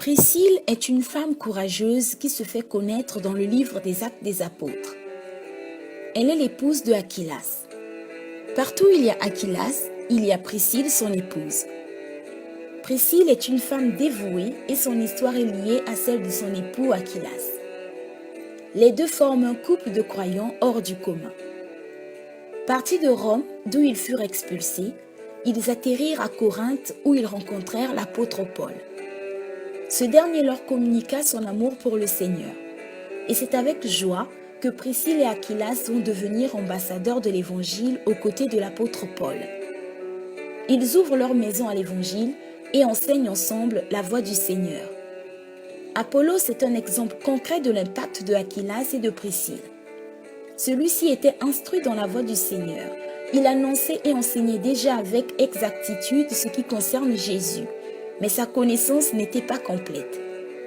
Priscille est une femme courageuse qui se fait connaître dans le livre des Actes des Apôtres. Elle est l'épouse de Aquilas. Partout où il y a Aquilas, il y a Priscille, son épouse. Priscille est une femme dévouée et son histoire est liée à celle de son époux Aquilas. Les deux forment un couple de croyants hors du commun. Partis de Rome, d'où ils furent expulsés, ils atterrirent à Corinthe où ils rencontrèrent l'apôtre Paul. Ce dernier leur communiqua son amour pour le Seigneur. Et c'est avec joie que Priscille et Aquilas vont devenir ambassadeurs de l'Évangile aux côtés de l'apôtre Paul. Ils ouvrent leur maison à l'Évangile et enseignent ensemble la voie du Seigneur. Apollos est un exemple concret de l'impact de Aquilas et de Priscille. Celui-ci était instruit dans la voie du Seigneur. Il annonçait et enseignait déjà avec exactitude ce qui concerne Jésus, mais sa connaissance n'était pas complète.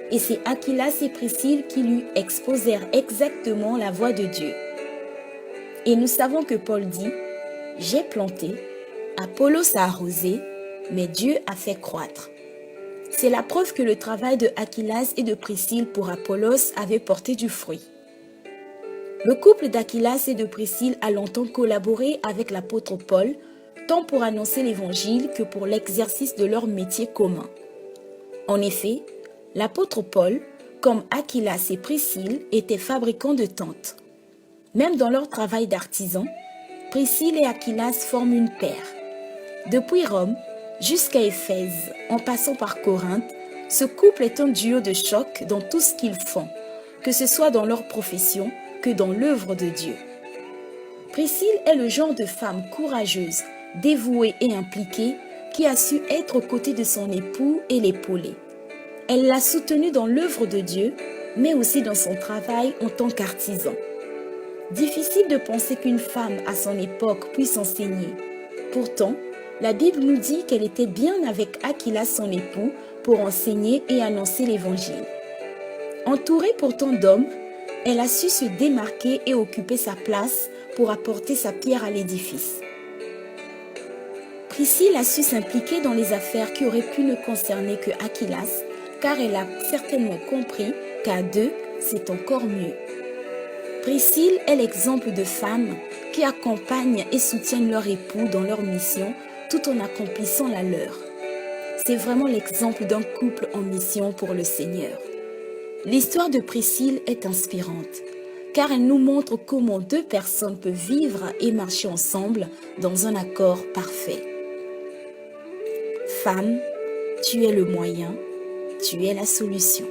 Et c'est Aquilas et Priscille qui lui exposèrent exactement la voie de Dieu. Et nous savons que Paul dit « J'ai planté, Apollos a arrosé, mais Dieu a fait croître ». C'est la preuve que le travail de Aquilas et de Priscille pour Apollos avait porté du fruit. Le couple d'Aquilas et de Priscille a longtemps collaboré avec l'apôtre Paul, tant pour annoncer l'Évangile que pour l'exercice de leur métier commun. En effet, l'apôtre Paul, comme Aquilas et Priscille, étaient fabricants de tentes. Même dans leur travail d'artisan, Priscille et Aquilas forment une paire. Depuis Rome jusqu'à Éphèse, en passant par Corinthe, ce couple est un duo de choc dans tout ce qu'ils font, que ce soit dans leur profession que dans l'œuvre de Dieu. Priscille est le genre de femme courageuse, dévouée et impliquée qui a su être aux côtés de son époux et l'épauler. Elle l'a soutenu dans l'œuvre de Dieu, mais aussi dans son travail en tant qu'artisan. Difficile de penser qu'une femme à son époque puisse enseigner. Pourtant, la Bible nous dit qu'elle était bien avec Aquilas son époux pour enseigner et annoncer l'Évangile. Entourée pourtant d'hommes, elle a su se démarquer et occuper sa place pour apporter sa pierre à l'édifice. Priscille a su s'impliquer dans les affaires qui auraient pu ne concerner que Aquilas, car elle a certainement compris qu'à deux, c'est encore mieux. Priscille est l'exemple de femmes qui accompagnent et soutiennent leur époux dans leur mission tout en accomplissant la leur. C'est vraiment l'exemple d'un couple en mission pour le Seigneur. L'histoire de Priscille est inspirante, car elle nous montre comment deux personnes peuvent vivre et marcher ensemble dans un accord parfait. Femme, tu es le moyen, tu es la solution.